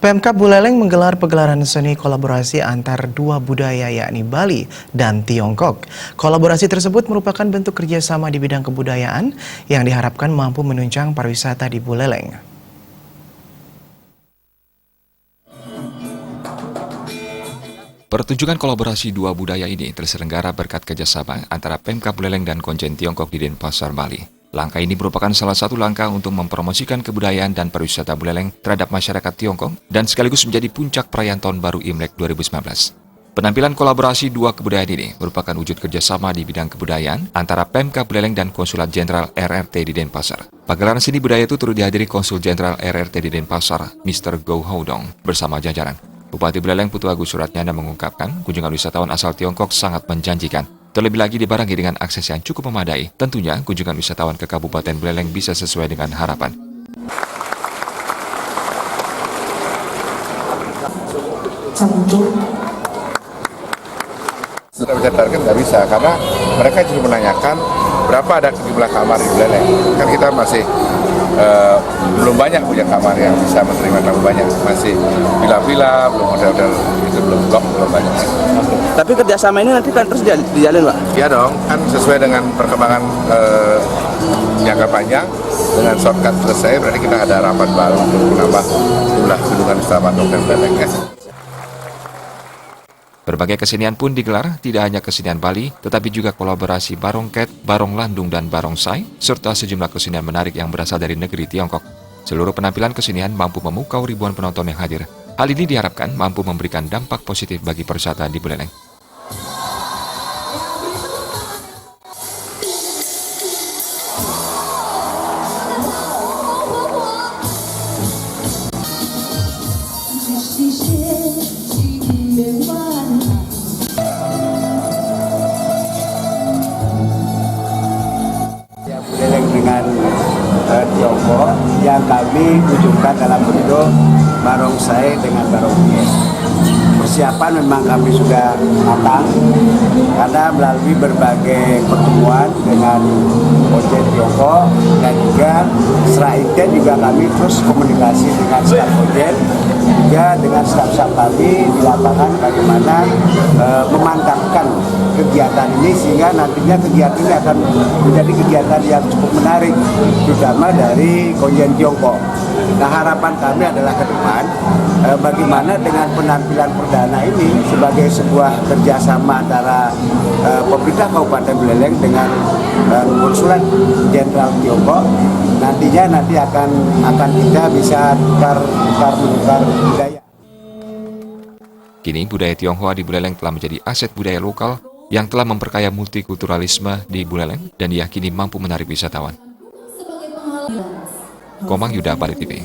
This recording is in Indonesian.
Pemkab Buleleng menggelar pegelaran seni kolaborasi antar dua budaya yakni Bali dan Tiongkok. Kolaborasi tersebut merupakan bentuk kerjasama di bidang kebudayaan yang diharapkan mampu menunjang pariwisata di Buleleng. Pertunjukan kolaborasi dua budaya ini terselenggara berkat kerjasama antara Pemkab Buleleng dan Konjen Tiongkok di Denpasar, Bali. Langkah ini merupakan salah satu langkah untuk mempromosikan kebudayaan dan pariwisata Buleleng terhadap masyarakat Tiongkok dan sekaligus menjadi puncak perayaan Tahun Baru Imlek 2019. Penampilan kolaborasi dua kebudayaan ini merupakan wujud kerjasama di bidang kebudayaan antara Pemkab Buleleng dan Konsulat Jenderal RRT di Denpasar. Pagelaran seni budaya itu turut dihadiri Konsul Jenderal RRT di Denpasar, Mr. Go Hodong, bersama jajaran. Bupati Buleleng Putu Agus Suratnyana mengungkapkan kunjungan wisatawan asal Tiongkok sangat menjanjikan. Terlebih lagi dibarengi dengan akses yang cukup memadai, tentunya kunjungan wisatawan ke Kabupaten Buleleng bisa sesuai dengan harapan. Sudah bisa target nggak bisa, karena mereka justru menanyakan berapa ada jumlah kamar di Buleleng. Kan kita masih belum banyak punya kamar yang bisa menerima tamu banyak. Masih villa-villa, belum hotel-hotel, itu belum blok, belum banyak. Tapi kerjasama ini nanti kan terus dijalin, Pak? Iya dong, kan sesuai dengan perkembangan jangka panjang. Dengan shortcut selesai, berarti kita ada harapan baru untuk menambah jumlah kunjungan wisatawan hotel Buleleng. Berbagai kesenian pun digelar, tidak hanya kesenian Bali, tetapi juga kolaborasi barongket, barong landung, dan barongsai, serta sejumlah kesenian menarik yang berasal dari negeri Tiongkok. Seluruh penampilan kesenian mampu memukau ribuan penonton yang hadir. Hal ini diharapkan mampu memberikan dampak positif bagi pariwisata di Buleleng. Buleleng dengan Tiongkok yang kami wujudkan dalam bentuk barongsai dengan barongket. Persiapan memang kami sudah matang karena melalui berbagai pertemuan dengan Konjen Tiongkok dan juga setelah itu juga kami terus komunikasi dengan staf Konjen juga dengan staf-staf kami di lapangan bagaimana memantapkan kegiatan ini sehingga nantinya kegiatan ini akan menjadi kegiatan yang cukup menarik terutama dari Konjen Tiongkok. Nah, harapan kami adalah ke depan bagaimana dengan penampilan perdana ini sebagai sebuah kerjasama antara pemerintah Kabupaten Buleleng dengan Konsulat Jenderal Tiongkok nantinya akan kita bisa tukar budaya. Kini budaya Tionghoa di Buleleng telah menjadi aset budaya lokal yang telah memperkaya multikulturalisme di Buleleng dan diyakini mampu menarik wisatawan. Komang Yuda, Bali TV.